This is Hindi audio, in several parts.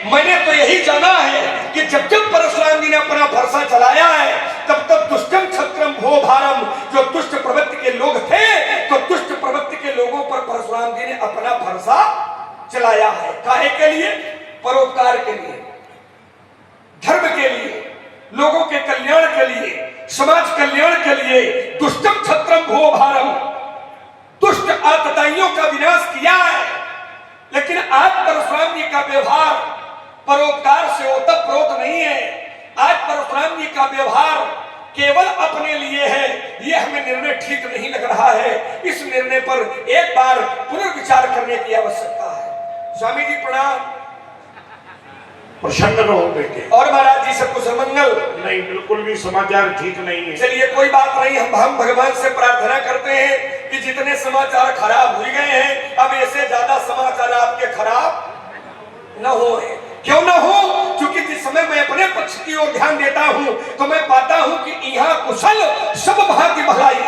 मैंने तो यही जाना है कि जब जब परशुराम जी ने अपना फरसा चलाया है तब तब दुष्टम छत्रम भो भारम, जो दुष्ट प्रवृत्ति के लोग थे तो दुष्ट प्रवृत्ति के लोगों पर परशुराम जी ने अपना फरसा चलाया है। काहे के लिए? परोपकार के लिए, धर्म के लिए, लोगों के कल्याण के लिए, समाज कल्याण के लिए। दुष्टम छत्रम भो भारम, दुष्ट आतताइयों का विनाश किया है। लेकिन आज परशुराम जी का व्यवहार परोपकार से ओतप्रोत नहीं है। आज परशुराम जी का व्यवहार केवल अपने लिए है। यह हमें निर्णय ठीक नहीं लग रहा है। इस निर्णय पर एक बार पुनर्विचार करने की आवश्यकता है। स्वामी जी प्रणाम। प्रसन्न रहो बेटे। और महाराज जी सब कुशल मंगल? नहीं, बिल्कुल भी समाचार ठीक नहीं है। चलिए कोई बात नहीं, हम भगवान से प्रार्थना करते हैं कि जितने समाचार खराब हो गए हैं अब ऐसे ज्यादा समाचार आपके खराब न हो। क्यों न हो? क्योंकि जिस समय मैं अपने पक्ष की ओर ध्यान देता हूं तो मैं पाता हूं कि यहाँ कुशल सब भाग्य भलाई,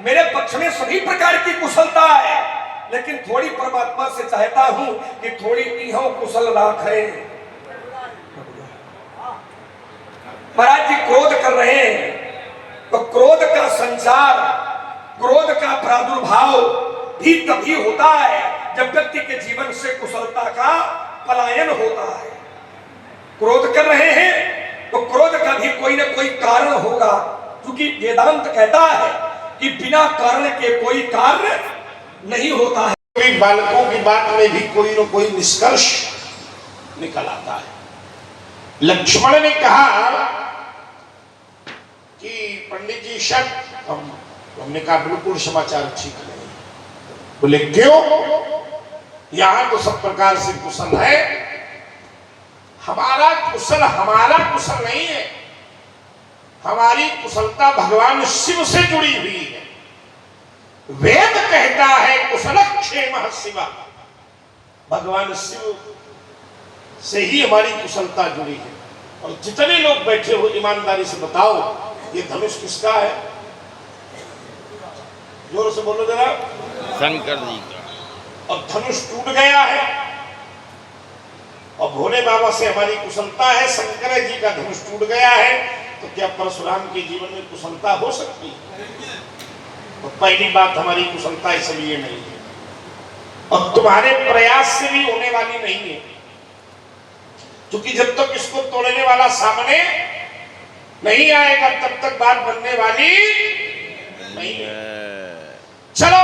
मेरे पक्ष में सभी प्रकार की कुशलता है। लेकिन थोड़ी परमात्मा से चाहता हूं कि थोड़ी यहाँ कुशल राखे। महाराज जी क्रोध कर रहे हैं तो क्रोध का संचार, क्रोध का प्रादुर्भाव भी तभी होता है जब व्यक्ति के जीवन से कुशलता का पलायन होता है। क्रोध कर रहे हैं तो क्रोध का भी कोई ना कोई कारण होगा, क्योंकि वेदांत कहता है कि बिना कारण के कोई कार्य नहीं होता है। बालकों की बात में भी कोई न कोई निष्कर्ष निकल आता है। लक्ष्मण ने कहा कि पंडित जी हमने कहा बिल्कुल समाचार ठीक नहीं। बोले क्यों? यहां तो सब प्रकार से कुशल है, हमारा कुशल नहीं है। हमारी कुशलता भगवान शिव से जुड़ी हुई है। वेद कहता है कुशल क्षेम शिवा, भगवान शिव से ही हमारी कुशलता जुड़ी है। और जितने लोग बैठे हो ईमानदारी से बताओ ये धनुष किसका है? जोर से बोलो जरा। शंकर जी का। और धनुष टूट गया है और भोले बाबा से हमारी कुशलता है, शंकर जी का धनुष टूट गया है, तो क्या परशुराम के जीवन में कुशलता हो सकती है? तो पहली बात, हमारी कुशलता इसलिए नहीं है और तुम्हारे प्रयास से भी होने वाली नहीं है, क्योंकि जब तक इसको तोड़ने वाला सामने नहीं आएगा तब तक बात बनने वाली नहीं है। चलो,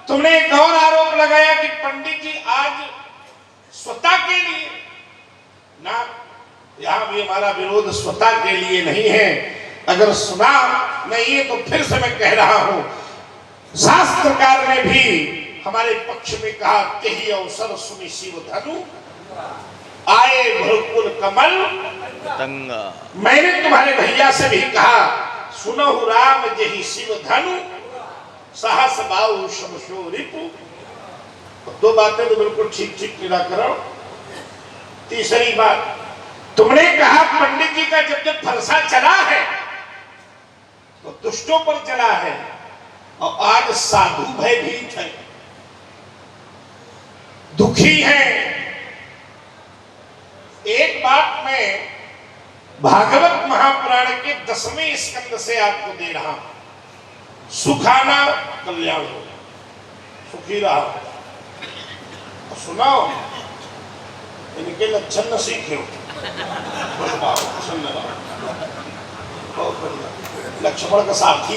तुमने एक और आरोप लगाया कि पंडित जी आज स्वतः के लिए ना, यहां भी हमारा विरोध स्वतः के लिए नहीं है। अगर सुना नहीं है तो फिर से मैं कह रहा हूं, शास्त्रकार ने भी हमारे पक्ष में कहा, तेहि अवसर सुनि शिव धनु आए भृकुल कमल तंगा। मैंने तुम्हारे भैया से भी कहा, सुनो राम जहि शिव धनु सहस बाहु शमशो रिपु। दो बातें तो बिल्कुल ठीक ठीक निराकरण। तीसरी बात, तुमने कहा पंडित जी का जब जब फरसा चला है तो दुष्टों पर चला है और आज साधु भयभीत है, दुखी है। एक बात मैं भागवत महापुराण के 10वें स्कंद से आपको दे रहा हूं, सुखाना कल्याण हो, सुखी रहा। सुनाओ, इनके लक्षण न सीखे हो, बहुत बढ़िया। लक्ष्मण का साथी